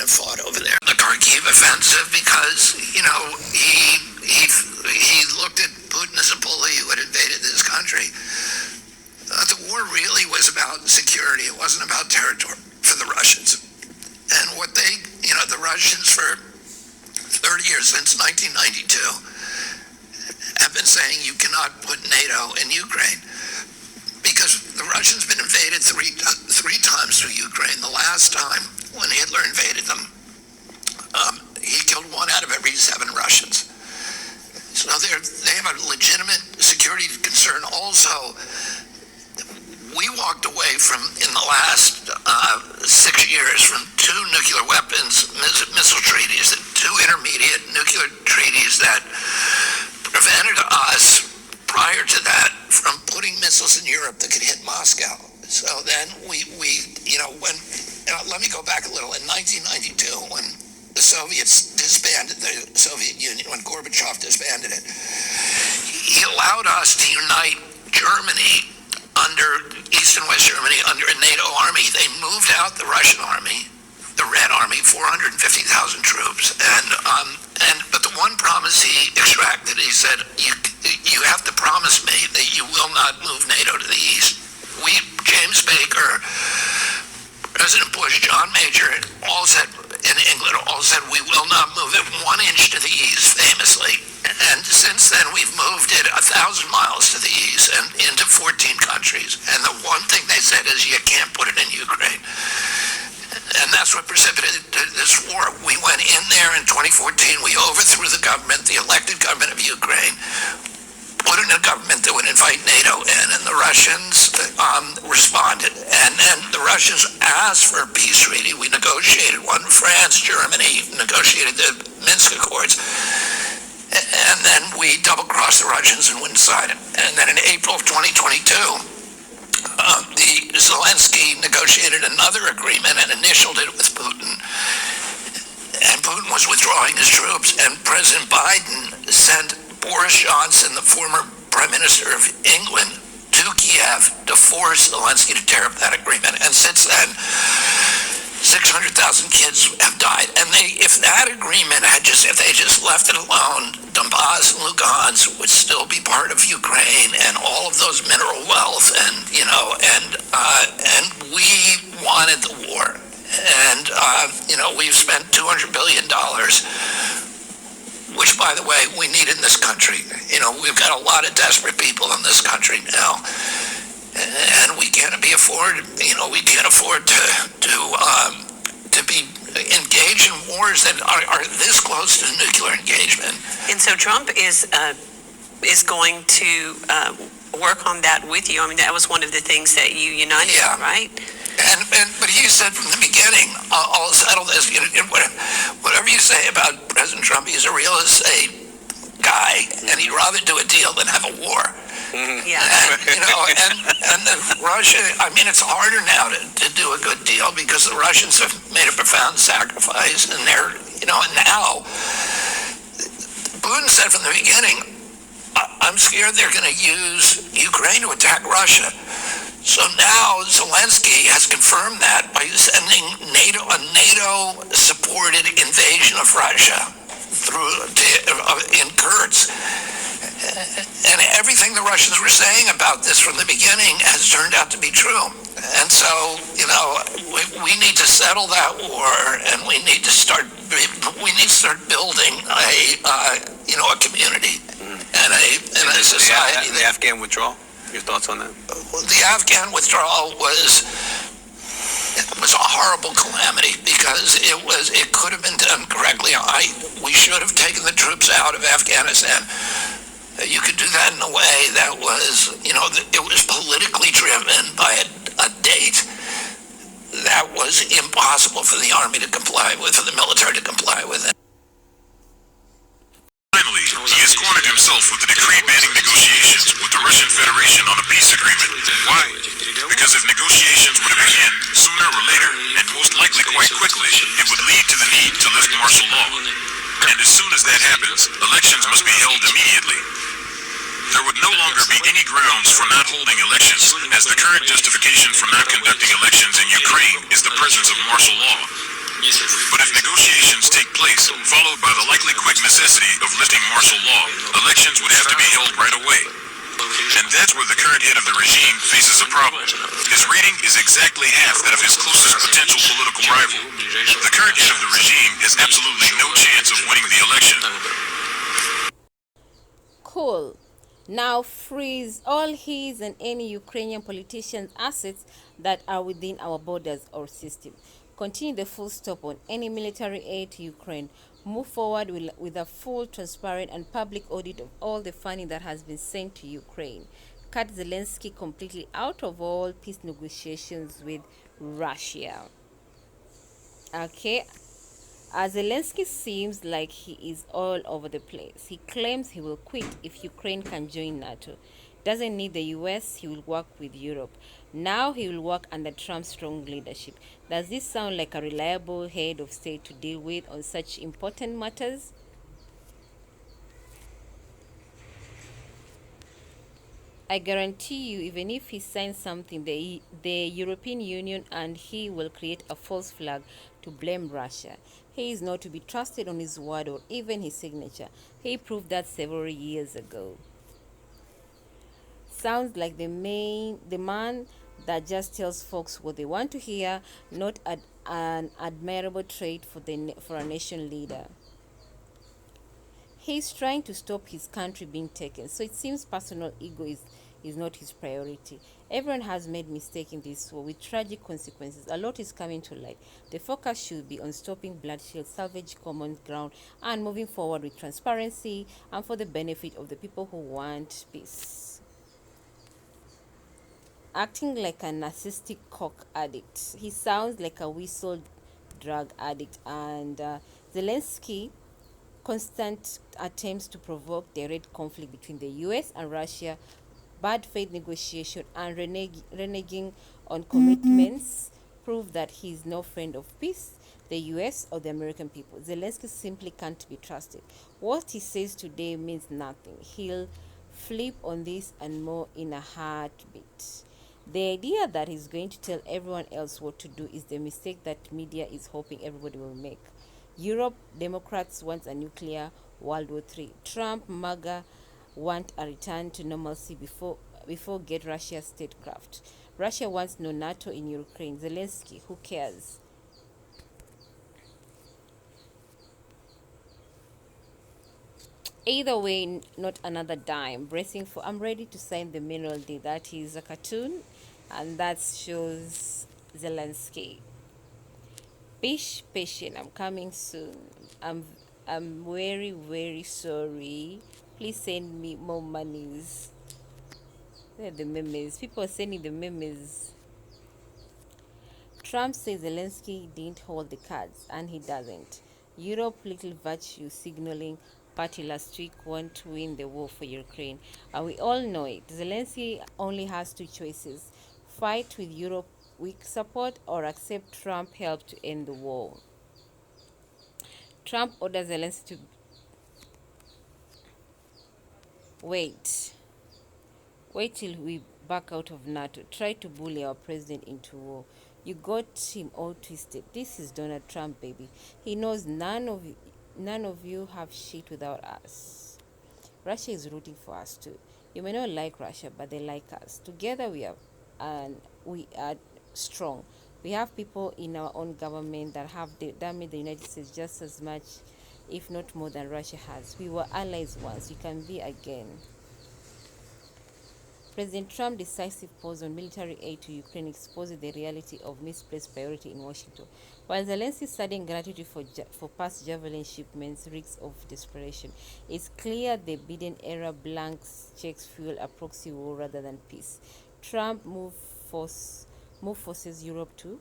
have fought over there. The Kharkiv offensive, because, you know, he looked at Putin as a bully who had invaded this country. The war really was about security. It wasn't about territory for the Russians. And what they, you know, the Russians for 30 years, since 1992, have been saying you cannot put NATO in Ukraine, because the Russians been invaded three times through Ukraine. The last time, when Hitler invaded them, he killed 1 out of every 7 Russians. So they have a legitimate security concern. Also, we walked away from, in the last 6 years, from 2 nuclear weapons, missile treaties, and 2 intermediate nuclear treaties that prevented us, prior to that, from putting missiles in Europe that could hit Moscow. So then we you know, when, let me go back a little. In 1992, when the Soviets disbanded the Soviet Union, when Gorbachev disbanded it, he allowed us to unite Germany under East and West Germany under a NATO army. They moved out the Russian army, the Red Army, 450,000 troops, but the one promise he extracted, he said, you have to promise me that you will not move NATO to the east. James Baker, President Bush, John Major, all said, in England, all said, we will not move it 1 inch to the east, famously. And since then, we've moved it 1,000 miles to the east and into 14 countries. And the one thing they said is you can't put it in Ukraine. And that's what precipitated this war. We went in there in 2014. We overthrew the government, the elected government of Ukraine, put in a government that would invite NATO in, and the Russians responded. And the Russians asked for a peace treaty. We negotiated one. France, Germany negotiated the Minsk Accords. And then we double-crossed the Russians and wouldn't sign it. And then in April of 2022, Zelensky negotiated another agreement and initialed it with Putin. And Putin was withdrawing his troops, and President Biden sent Boris Johnson, the former Prime Minister of England, to Kiev to force Zelensky to tear up that agreement. And since then, 600,000 kids have died. And if that agreement if they just left it alone, Donbass and Lugansk would still be part of Ukraine, and all of those mineral wealth, and we wanted the war. And we've spent $200 billion, which, by the way, we need in this country. We've got a lot of desperate people in this country now, and we can't afford to be engaged in wars that are this close to nuclear engagement. And so Trump is going to work on that with you. I mean, that was one of the things that you united on, right? But he said from the beginning, I'll settle this. Whatever you say about President Trump, he's a real estate guy, and he'd rather do a deal than have a war. Mm-hmm. Yeah. And the Russia, it's harder now to do a good deal because the Russians have made a profound sacrifice, and they're, and now Putin said from the beginning, I'm scared they're going to use Ukraine to attack Russia. So now Zelensky has confirmed that by sending a NATO-supported invasion of Russia in Kurds. And everything the Russians were saying about this from the beginning has turned out to be true. And so, we need to settle that war, and we need to start building a community and a society. The Afghan withdrawal. Your thoughts on that? The Afghan withdrawal was a horrible calamity because it could have been done correctly. We should have taken the troops out of Afghanistan. You could do that in a way that was, it was politically driven by a date that was impossible for the army to comply with, for the military to comply with. Finally, he has cornered himself with the decree banning negotiations with the Russian Federation on a peace agreement. Why? Because if negotiations were to begin, sooner or later, and most likely quite quickly, it would lead to the need to lift martial law. And as soon as that happens, elections must be held immediately. There would no longer be any grounds for not holding elections, as the current justification for not conducting elections in Ukraine is the presence of martial law. But if negotiations take place, followed by the likely quick necessity of lifting martial law, elections would have to be held right away. And that's where the current head of the regime faces a problem. His rating is exactly half that of his closest potential political rival. The current head of the regime has absolutely no chance of winning the election. Cool. Now freeze all his and any Ukrainian politicians' assets that are within our borders or system. Continue the full stop on any military aid to Ukraine. Move forward with a full, transparent, and public audit of all the funding that has been sent to Ukraine. Cut Zelensky completely out of all peace negotiations with Russia. Okay. Zelensky seems like he is all over the place. He claims he will quit if Ukraine can join NATO. Doesn't need the US, he will work with Europe. Now he will work under Trump's strong leadership. Does this sound like a reliable head of state to deal with on such important matters? I guarantee you, even if he signs something, the European Union and he will create a false flag to blame Russia. He is not to be trusted on his word or even his signature. He proved that several years ago. Sounds like the man that just tells folks what they want to hear, not an admirable trait for a nation leader. He's trying to stop his country being taken, so it seems personal ego is not his priority. Everyone has made mistakes in this war with tragic consequences. A lot is coming to light. The focus should be on stopping bloodshed, salvage common ground, and moving forward with transparency and for the benefit of the people who want peace. Acting like a narcissistic coke addict. He sounds like a whistle drug addict, and Zelensky constant attempts to provoke direct conflict between the US and Russia, bad faith negotiation, and reneging on commitments prove that he is no friend of peace, the US, or the American people. Zelensky simply can't be trusted. What he says today means nothing. He'll flip on this and more in a heartbeat. The idea that he's going to tell everyone else what to do is the mistake that media is hoping everybody will make. Europe, Democrats want a nuclear World War III. Trump, MAGA want a return to normalcy before get Russia's statecraft. Russia wants no NATO in Ukraine. Zelensky, who cares? Either way, not another dime. Bracing for, I'm ready to sign the mineral deal. That is a cartoon, and that shows Zelensky. Be patient. I'm coming soon. I'm very, very sorry. Please send me more monies. They're the memes. People are sending the memes. Trump says Zelensky didn't hold the cards, and he doesn't. Europe, little virtue signaling party last week, want to win the war for Ukraine. And we all know it. Zelensky only has two choices: fight with Europe weak support or accept Trump help to end the war. Trump orders Zelensky to wait till we back out of NATO. Try to bully our president into war. You got him all twisted. This is Donald Trump, baby. He knows none of you have shit without us. Russia is rooting for us too. You may not like Russia, but they like us. Together we are strong. We have people in our own government that have damaged the United States just as much, if not more, than Russia has. We were allies once. We can be again. President Trump's decisive pause on military aid to Ukraine exposes the reality of misplaced priority in Washington. While Zelensky's sudden gratitude for past Javelin shipments reeks of desperation, it's clear the Biden era blank checks fuel a proxy war rather than peace. Trump forces Europe to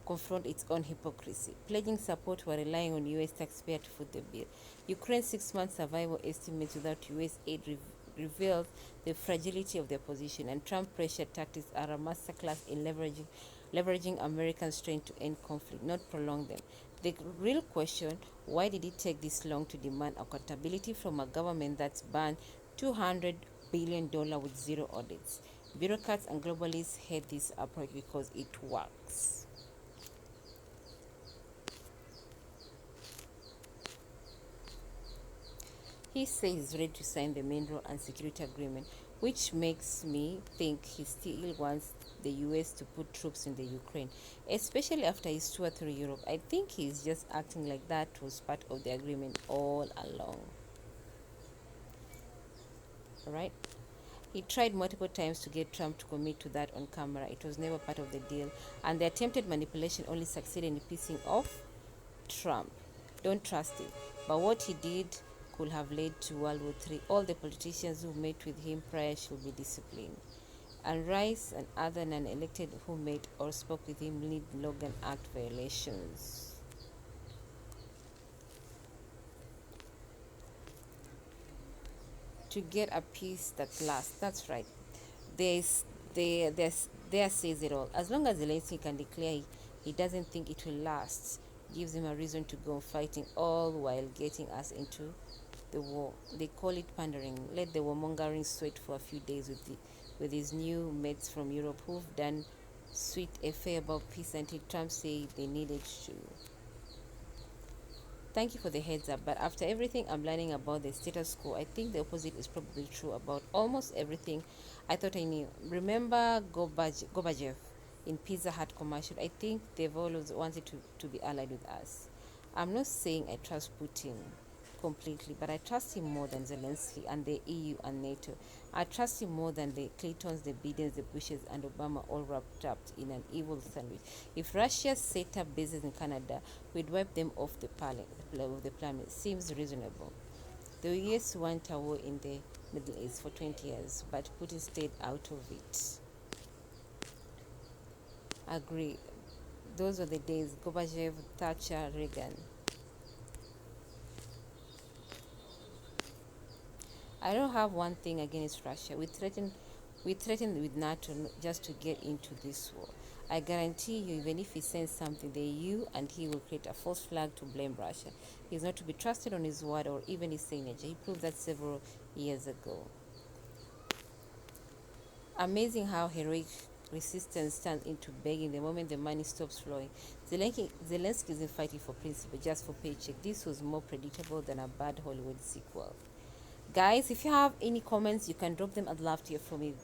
confront its own hypocrisy, pledging support while relying on U.S. taxpayers to foot the bill. Ukraine's 6-month survival estimates without U.S. aid reveals the fragility of their position, and Trump pressure tactics are a masterclass in leveraging American strength to end conflict, not prolong them. The real question: why did it take this long to demand accountability from a government that's banned $200 billion with zero audits? Bureaucrats and globalists hate this approach because it works. He says he's ready to sign the mineral and security agreement, which makes me think he still wants the US to put troops in the Ukraine, especially after his tour through Europe. I think he's just acting like that was part of the agreement all along. Right? He tried multiple times to get Trump to commit to that on camera. It was never part of the deal, and the attempted manipulation only succeeded in pissing off Trump. Don't trust it. But what he did could have led to World War III. All the politicians who met with him prior should be disciplined. And Rice and other non-elected who met or spoke with him lead Logan Act violations. To get a peace that lasts. That's right. There says it all. As long as Zelensky can declare he doesn't think it will last, gives him a reason to go fighting, all while getting us into the war. They call it pandering. Let the warmongering sweat for a few days with his new mates from Europe who've done sweet affair about peace until Trump said they needed to. Thank you for the heads up, but after everything I'm learning about the status quo, I think the opposite is probably true about almost everything I thought I knew. Remember Gorbachev in Pizza Hut commercial? I think they've always wanted to be allied with us. I'm not saying I trust Putin completely, but I trust him more than Zelensky and the EU and NATO. I trust him more than the Clintons, the Bidens, the Bushes, and Obama all wrapped up in an evil sandwich. If Russia set up bases in Canada, we'd wipe them off the planet. Seems reasonable. The US want a war in the Middle East for 20 years, but Putin stayed out of it. Agree. Those were the days. Gorbachev, Thatcher, Reagan. I don't have one thing against Russia. We threatened with NATO just to get into this war. I guarantee you, even if he sends something, the EU and he will create a false flag to blame Russia. He's not to be trusted on his word or even his signature. He proved that several years ago. Amazing how heroic resistance turns into begging the moment the money stops flowing. Zelensky isn't fighting for principle, just for paycheck. This was more predictable than a bad Hollywood sequel. Guys, if you have any comments, you can drop them. I'd love to hear from you.